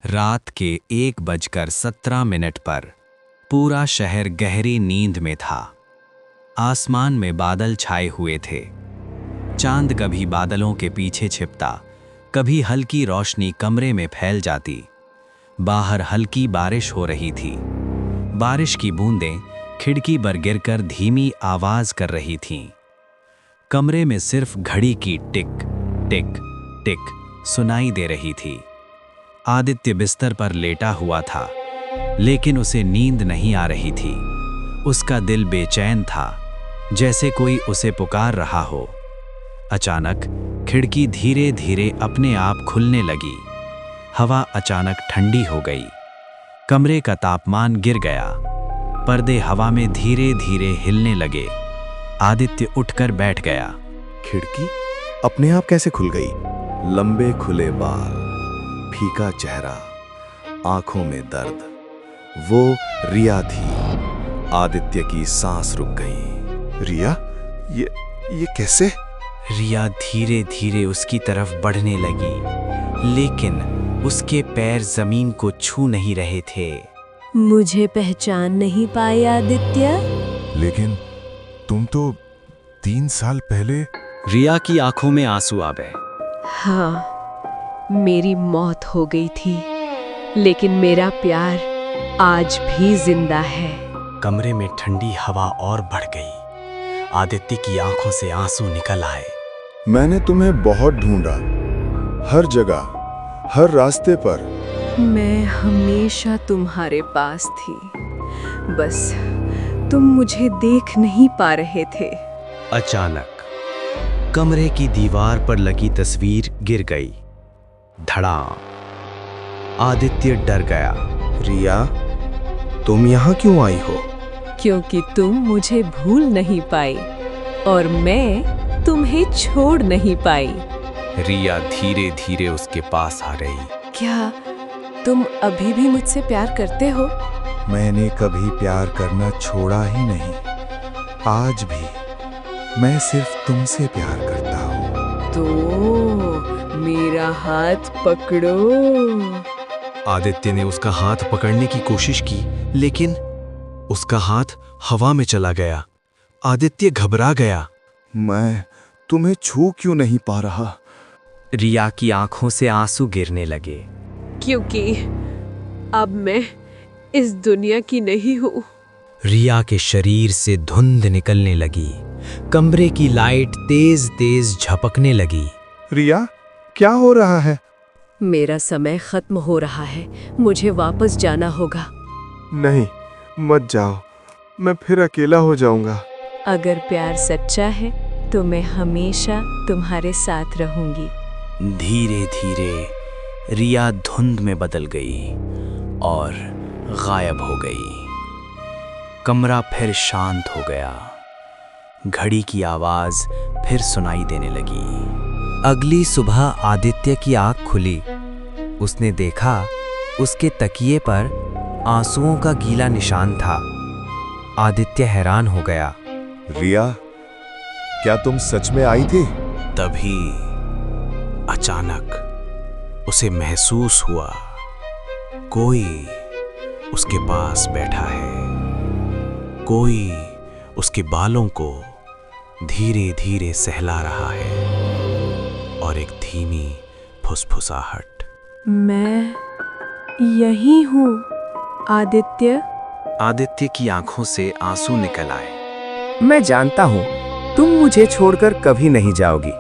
रात के 1:17 पर पूरा शहर गहरी नींद में था। आसमान में बादल छाए हुए थे। चांद कभी बादलों के पीछे छिपता, कभी हल्की रोशनी कमरे में फैल जाती। बाहर हल्की बारिश हो रही थी। बारिश की बूंदें खिड़की पर गिरकर धीमी आवाज कर रही थीं। कमरे में सिर्फ घड़ी की टिक टिक टिक सुनाई दे रही थी। आदित्य बिस्तर पर लेटा हुआ था, लेकिन उसे नींद नहीं आ रही थी। उसका दिल बेचैन था, जैसे कोई उसे पुकार रहा हो। अचानक खिड़की धीरे धीरे अपने आप खुलने लगी। हवा अचानक ठंडी हो गई। कमरे का तापमान गिर गया। पर्दे हवा में धीरे धीरे हिलने लगे। आदित्य उठकर बैठ गया। खिड़की अपने आप कैसे खुल गई? लंबे खुले बाल, फीका चेहरा, आंखों में दर्द। वो रिया थी। आदित्य की सांस रुक गई। रिया, ये कैसे? रिया धीरे धीरे उसकी तरफ बढ़ने लगी, लेकिन उसके पैर जमीन को छू नहीं रहे थे। मुझे पहचान नहीं पाए आदित्य? लेकिन तुम तो 3 साल पहले। रिया की आंखों में आंसू आ गए। हाँ, मेरी मौत हो गई थी, लेकिन मेरा प्यार आज भी जिंदा है। कमरे में ठंडी हवा और बढ़ गई। आदित्य की आंखों से आंसू निकल आए। मैंने तुम्हें बहुत ढूंढा, हर जगह, हर रास्ते पर। मैं हमेशा तुम्हारे पास थी, बस तुम मुझे देख नहीं पा रहे थे। अचानक कमरे की दीवार पर लगी तस्वीर गिर गई। धड़ाम। आदित्य डर गया। रिया, तुम यहाँ क्यों आई हो? क्योंकि तुम मुझे भूल नहीं पाई और मैं तुम्हें छोड़ नहीं पाई। रिया धीरे धीरे उसके पास आ रही। क्या तुम अभी भी मुझसे प्यार करते हो? मैंने कभी प्यार करना छोड़ा ही नहीं। आज भी मैं सिर्फ तुमसे प्यार करता हूँ। तो मेरा हाथ पकड़ो। आदित्य ने उसका हाथ पकड़ने की कोशिश की, लेकिन उसका हाथ हवा में चला गया। आदित्य घबरा गया। मैं तुम्हें छू क्यों नहीं पा रहा? रिया की आंखों से आंसू गिरने लगे। क्योंकि अब मैं इस दुनिया की नहीं हूँ। रिया के शरीर से धुंध निकलने लगी। कमरे की लाइट तेज तेज झपकने लगी। रिया, क्या हो रहा है? मेरा समय खत्म हो रहा है। मुझे वापस जाना होगा। नहीं, मत जाओ। मैं फिर अकेला हो जाऊंगा। अगर प्यार सच्चा है तो मैं हमेशा तुम्हारे साथ रहूंगी। धीरे धीरे रिया धुंध में बदल गई और गायब हो गई। कमरा फिर शांत हो गया। घड़ी की आवाज फिर सुनाई देने लगी। अगली सुबह आदित्य की आंख खुली। उसने देखा उसके तकिए पर आंसुओं का गीला निशान था। आदित्य हैरान हो गया। रिया, क्या तुम सच में आई थी? तभी अचानक उसे महसूस हुआ कोई उसके पास बैठा है। कोई उसके बालों को धीरे धीरे सहला रहा है और एक धीमी फुसफुसाहट। मैं यही हूँ आदित्य। आदित्य की आंखों से आंसू निकल आए। मैं जानता हूँ तुम मुझे छोड़कर कभी नहीं जाओगी।